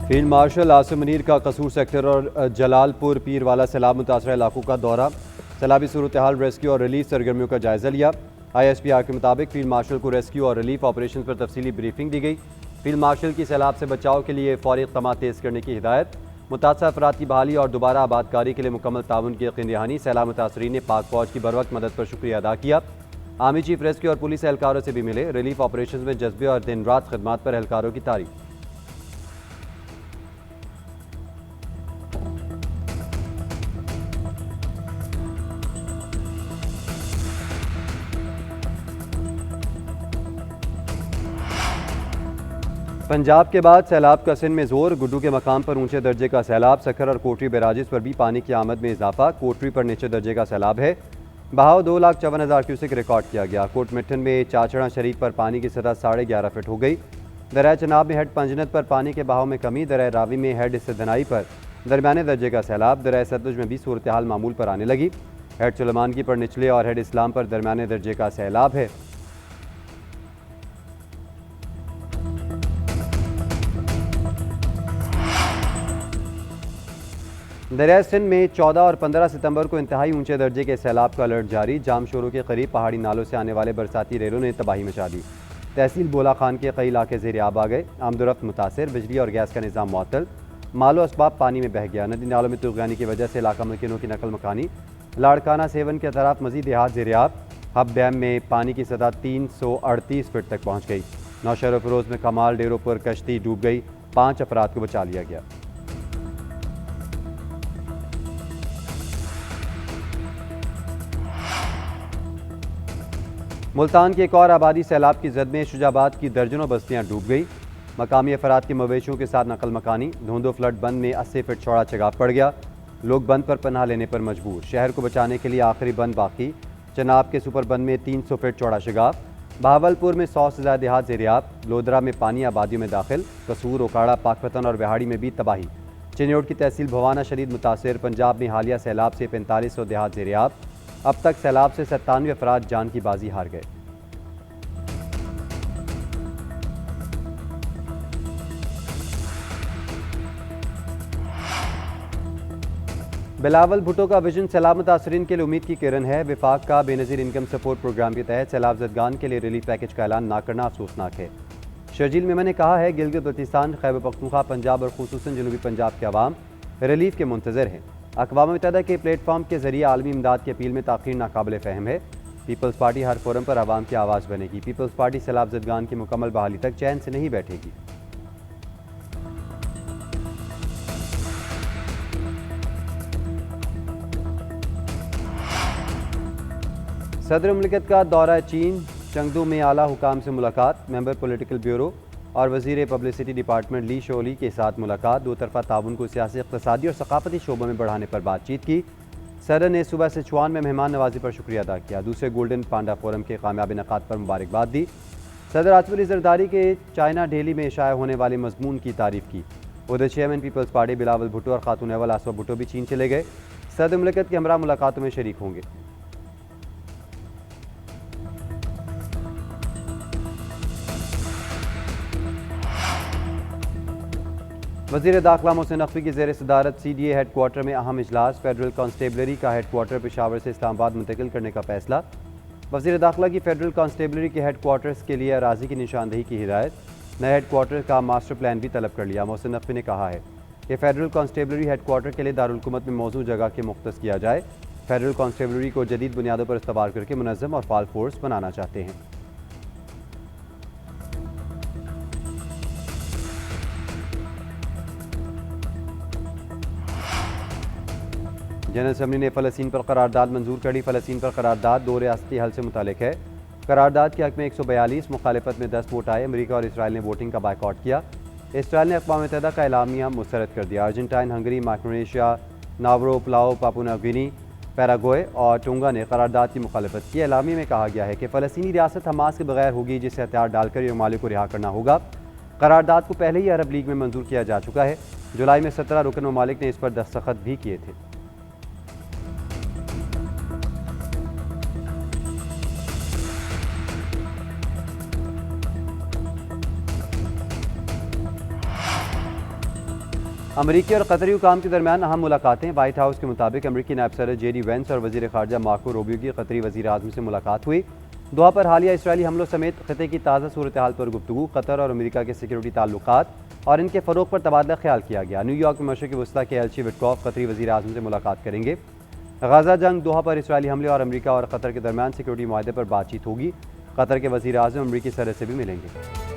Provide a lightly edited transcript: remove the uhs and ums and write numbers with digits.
Field marshal Asim Munir का कसूर sector और जलालपुर पीरवाला सैलाब मुतासर इलाकों का दौरा, सैलाबी सूरत हाल, रेस्क्यू और रिलीफ सरगर्मियों का जायजा लिया। ISPR के मुताबिक फील्ड मार्शल को रेस्क्यू और रिलीफ ऑपरेशन पर तफसीली ब्रीफिंग दी गई। फील्ड मार्शल की सैलाब से बचाव के लिए फौरी इक़दाम तेज़ करने की हिदायत, मुतासर अफराद की बहाली और दोबारा आबादकारी के लिए मुकम्मल ताउन की यकीन दहानी। सैलाब मुतासरीन ने पाक फौज की बरवक्त मदद पर शुक्रिया अदा किया। आर्मी चीफ रेस्क्यू और पुलिस एहलकारों से भी मिले। रिलीफ ऑपरेशन में जज्बे और दिन रात खदमात पर एहलकारों की तारीफ। पंजाब के बाद सैलाब का सिंध में जोर, गुड्डू के मकाम पर ऊंचे दर्जे का सैलाब। सखर और कोटरी बैराजिस पर भी पानी की आमद में इजाफा। कोटरी पर नीचे दर्जे का सैलाब है। बहाव 2,54,000 क्यूसेक रिकॉर्ड किया गया। कोट मिट्ठन में चाचड़ा शरीफ पर पानी की सतह 11.5 फीट हो गई। दरिया चनाब में हेड पंजनत पर पानी के बहाव में कमी। दरिया रावी में हेड इस्तदनाई पर दरमियाने दर्जे का सैलाब। दरिया सतलुज में भी सूरत हाल मामूल पर आने लगी। हेड सुलेमानगी पर निचले और हेड इस्लाम पर दरमियाने दर्जे का सैलाब है। दरिया सिंध में 14 और 15 सितंबर को इंतहाई ऊंचे दर्जे के सैलाब का अलर्ट जारी। जाम शोरों के करीब पहाड़ी नालों से आने वाले बरसाती रेलों ने तबाही मचा दी। तहसील बोला खान के कई इलाके ज़ेर आब आ गए। आमदोरफ्त मुतासर, बिजली और गैस का निज़ाम मुअत्तल। मालो असबाब पानी में बह गया। नदी नालों में तुग़यानी की वजह से इलाका मकीनों की नकल मकानी। लाड़काना सेवन के तरफ मजीद देहात ज़ेर आब। हब डैम में पानी की सतह 338 फीट तक पहुँच गई। नौशहर फरोज में कमाल डेरों पर कश्ती डूब गई। 5 अफराद को बचा लिया गया। मुल्तान की एक और आबादी सैलाब की जद में, शुजाबाद की दर्जनों बस्तियां डूब गई। मकामी अफराद के मवेशियों के साथ नकल मकानी। धोंदो फ्लड बंद में 80 फीट चौड़ा चगाव पड़ गया। लोग बंद पर पनाह लेने पर मजबूर। शहर को बचाने के लिए आखिरी बंद बाकी। चनाब के सुपर बंद में 300 फीट चौड़ा शगाफ। बहावलपुर में 100 से ज़्यादा देहात ज़ेर-ए-आब। लोधरा में पानी आबादियों में दाखिल। कसूर, ओकाड़ा, पाकपतन और बिहाड़ी में भी तबाही। चिन्योट की तहसील भवाना शदीद मुतासर। पंजाब में हालिया सैलाब से 4500 देहात ज़ेर-ए-आब। अब तक सैलाब से 97 अफराद जान की बाजी हार गए। बिलावल भुट्टो का विजन सैलाब मुतासरीन के लिए उम्मीद की किरण है। विफाक का बेनज़ीर इनकम सपोर्ट प्रोग्राम के तहत सैलाब ज़दगान के लिए रिलीफ पैकेज का ऐलान ना करना अफसोसनाक है। शर्जील मेमन ने कहा है, गिलगित बल्तिस्तान, खैबर पख्तूनख्वा, पंजाब और खुसूसन जनूबी पंजाब के अवाम रिलीफ के मुंतज़र हैं। अक़वाम मुत्तहिदा के प्लेटफॉर्म के जरिए आलमी इमदाद की अपील में ताख़ीर नाकाबिल फ़हम है। पीपल्स पार्टी हर फोरम पर आवाम की आवाज़ बनेगी। पीपल्स पार्टी सैलाब ज़दगान की मुकम्मल बहाली तक चैन से नहीं बैठेगी। सदर मुमलिकत का दौरा चीन, चंगदू में आला हुकाम से मुलाकात। मेंबर पॉलिटिकल ब्यूरो और वज़ीर पब्लिसिटी डिपार्टमेंट ली शोली के साथ मुलाकात। दो तरफा ताउन को सियासी, इक़्तिसादी और सकाफ़ती शोबों में बढ़ाने पर बातचीत की। सदर ने सुबह सिचुआन में मेहमान नवाजी पर शुक्रिया अदा किया। दूसरे गोल्डन पांडा फोरम के कामयाब इनेकाद पर मुबारकबाद दी। सदर आसिफ अली ज़रदारी के चाइना डेली में शाया होने वाले मजमून की तारीफ़ की। उधर chairman people's party Bilawal Bhutto और खातून अव्वल आसवा भुट्टो भी चीन चले गए। सदर मुमलिकत के हमरा मुलाकातों में शरीक होंगे। वज़ीर दाखिला मोहसिन नकवी की ज़ेर सदारत CDA हेड क्वार्टर में अहम इजलास। फेडरल कांस्टेबलरी का हेड क्वार्टर पेशावर से इस्लामाबाद मुंतकिल करने का फैसला। वज़ीर दाखिला की फेडरल कांस्टेबलरी के हेड क्वार्टर्स के लिए अराजी की निशानदही की हिदायत। नए हेड क्वार्टर का मास्टर प्लान भी तलब कर लिया। मोहसिन नकवी ने कहा है कि फेडरल कांस्टेबलरी हेड क्वार्टर के लिए दारुल हुकूमत में मौजूद जगह के मुख्तस किया जाए। फेडरल कांस्टेबलरी को जदीद बुनियादों पर इस्तेमाल करके मुनज़्ज़म और फाल फोर्स बनाना चाहते हैं। जनरल असम्बली ने फ़लस्तीन पर करारदाद मंजूर कर ली। फ़लस्तीन पर करारदाद 2 रियासती हल से मुतालिक है। करारदाद के हक़ में 142, मुखालिफत में 10 वोट आए। अमरीका और इसराइल ने वोटिंग का बायकॉट किया। इसराइल ने अक़वाम मुत्तहिदा का एलामिया मुस्तरद कर दिया। Argentine, Hungary, Micronesia, Nauru, Palau, Papua New Guinea, Paraguay और टोंगा ने करारदाद की मुखालिफत की। एलामिया में कहा गया है कि फ़लस्तीनी रियासत हमास के बगैर होगी, जिसे हथियार डालकर ये ममालिक को रिहा करना होगा। करारदाद को पहले ही अरब लीग में मंजूर किया जा चुका है। जुलाई में 17 रुकन ममालिक ने इस पर दस्तखत भी किए थे। अमरीकी और कतरी हुकाम के दरमियान अहम मुलाकातें। वाइट हाउस के मुताबिक अमरीकी नायब सदर JD वेंस और वज़ीर ख़ारजा मार्को रूबियो की कतरी वज़ीर आज़म से मुलाकात हुई। दोहा पर हालिया इसराइली हमलों समेत खिते की ताज़ा सूरत हाल पर गुफ्तगू। कतर और अमरीका के सिक्योरिटी ताल्लुकात और इनके फ़रोग़ पर तबादला ख्याल किया गया। न्यूयॉर्क में मशरिक़ी वस्ता के एल्ची विटकॉफ कतरी वज़ीर आज़म से मुलाकात करेंगे। गाज़ा जंग, दोहा पर इसराइली हमले और अमरीका और कतर के दरमियान सिक्योरिटी मुआहदे पर बातचीत होगी। कतर के वज़ीर आज़म अमरीकी सदर से भी मिलेंगे।